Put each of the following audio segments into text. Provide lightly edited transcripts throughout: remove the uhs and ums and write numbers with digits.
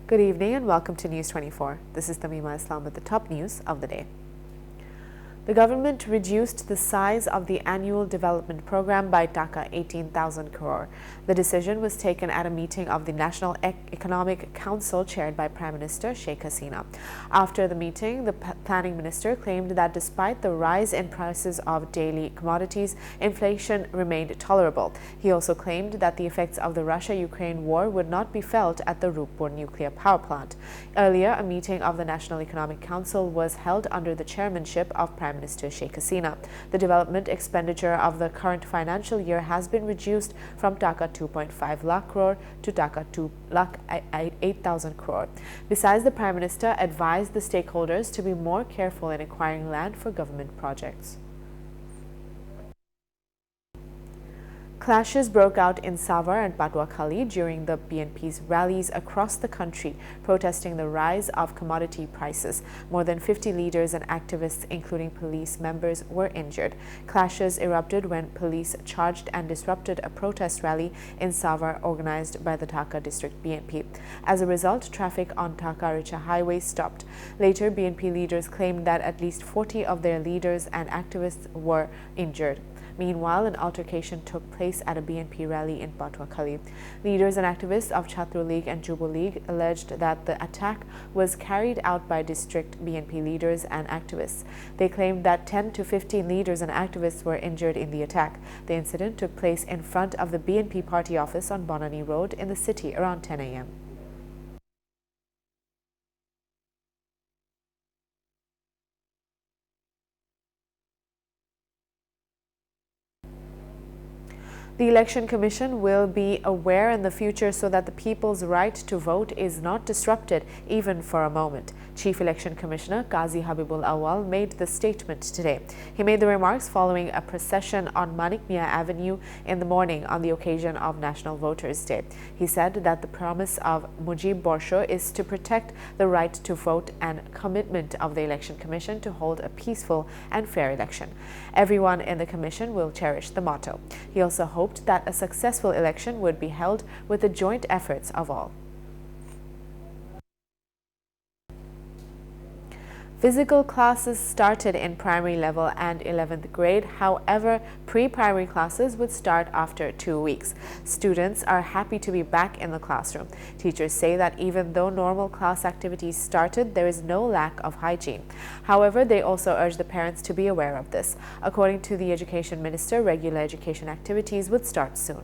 Good evening and welcome to News 24. This is Tamima Islam with the top news of the day. The government reduced the size of the annual development program by Dhaka 18,000 crore. The decision was taken at a meeting of the National Economic Council chaired by Prime Minister Sheikh Hasina. After the meeting, the planning minister claimed that despite the rise in prices of daily commodities, inflation remained tolerable. He also claimed that the effects of the Russia-Ukraine war would not be felt at the Rupur nuclear power plant. Earlier, a meeting of the National Economic Council was held under the chairmanship of Prime Minister Sheikh Hasina. The development expenditure of the current financial year has been reduced from Dhaka 2.5 lakh crore to Dhaka 2 lakh 8,000 crore. Besides, the Prime Minister advised the stakeholders to be more careful in acquiring land for government projects. Clashes broke out in Savar and Batwakali during the BNP's rallies across the country, protesting the rise of commodity prices. More than 50 leaders and activists, including police members, were injured. Clashes erupted when police charged and disrupted a protest rally in Savar organized by the Dhaka district BNP. As a result, traffic on Dhaka-Richa highway stopped. Later, BNP leaders claimed that at least 40 of their leaders and activists were injured. Meanwhile, an altercation took place at a BNP rally in Batwakali. Leaders and activists of Chhatru League and Jubo League alleged that the attack was carried out by district BNP leaders and activists. They claimed that 10 to 15 leaders and activists were injured in the attack. The incident took place in front of the BNP party office on Bonani Road in the city around 10 a.m. The Election Commission will be aware in the future so that the people's right to vote is not disrupted even for a moment. Chief Election Commissioner Qazi Habibul Awal made the statement today. He made the remarks following a procession on Manik Mia Avenue in the morning on the occasion of National Voters' Day. He said that the promise of Mujib Borsho is to protect the right to vote and commitment of the Election Commission to hold a peaceful and fair election. Everyone in the Commission will cherish the motto. He also hoped that a successful election would be held with the joint efforts of all. Physical classes started in primary level and 11th grade. However, pre-primary classes would start after 2 weeks. Students are happy to be back in the classroom. Teachers say that even though normal class activities started, there is no lack of hygiene. However, they also urge the parents to be aware of this. According to the Education Minister, regular education activities would start soon.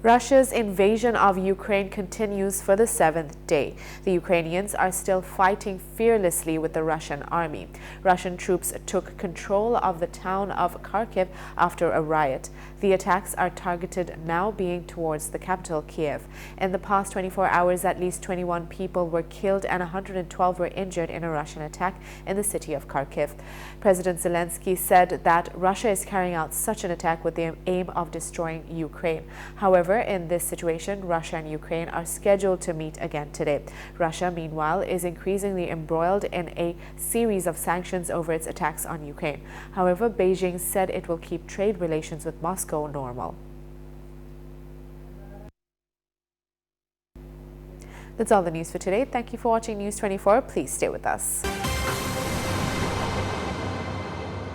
Russia's invasion of Ukraine continues for the 7th day. The Ukrainians are still fighting fearlessly with the Russian army. Russian troops took control of the town of Kharkiv after a riot. The attacks are targeted now being towards the capital, Kiev. In the past 24 hours, at least 21 people were killed and 112 were injured in a Russian attack in the city of Kharkiv. President Zelensky said that Russia is carrying out such an attack with the aim of destroying Ukraine. However, in this situation, Russia and Ukraine are scheduled to meet again today. Russia, meanwhile, is increasingly embroiled in a series of sanctions over its attacks on Ukraine. However, Beijing said it will keep trade relations with Moscow normal. That's all the news for today. Thank you for watching News 24. Please stay with us.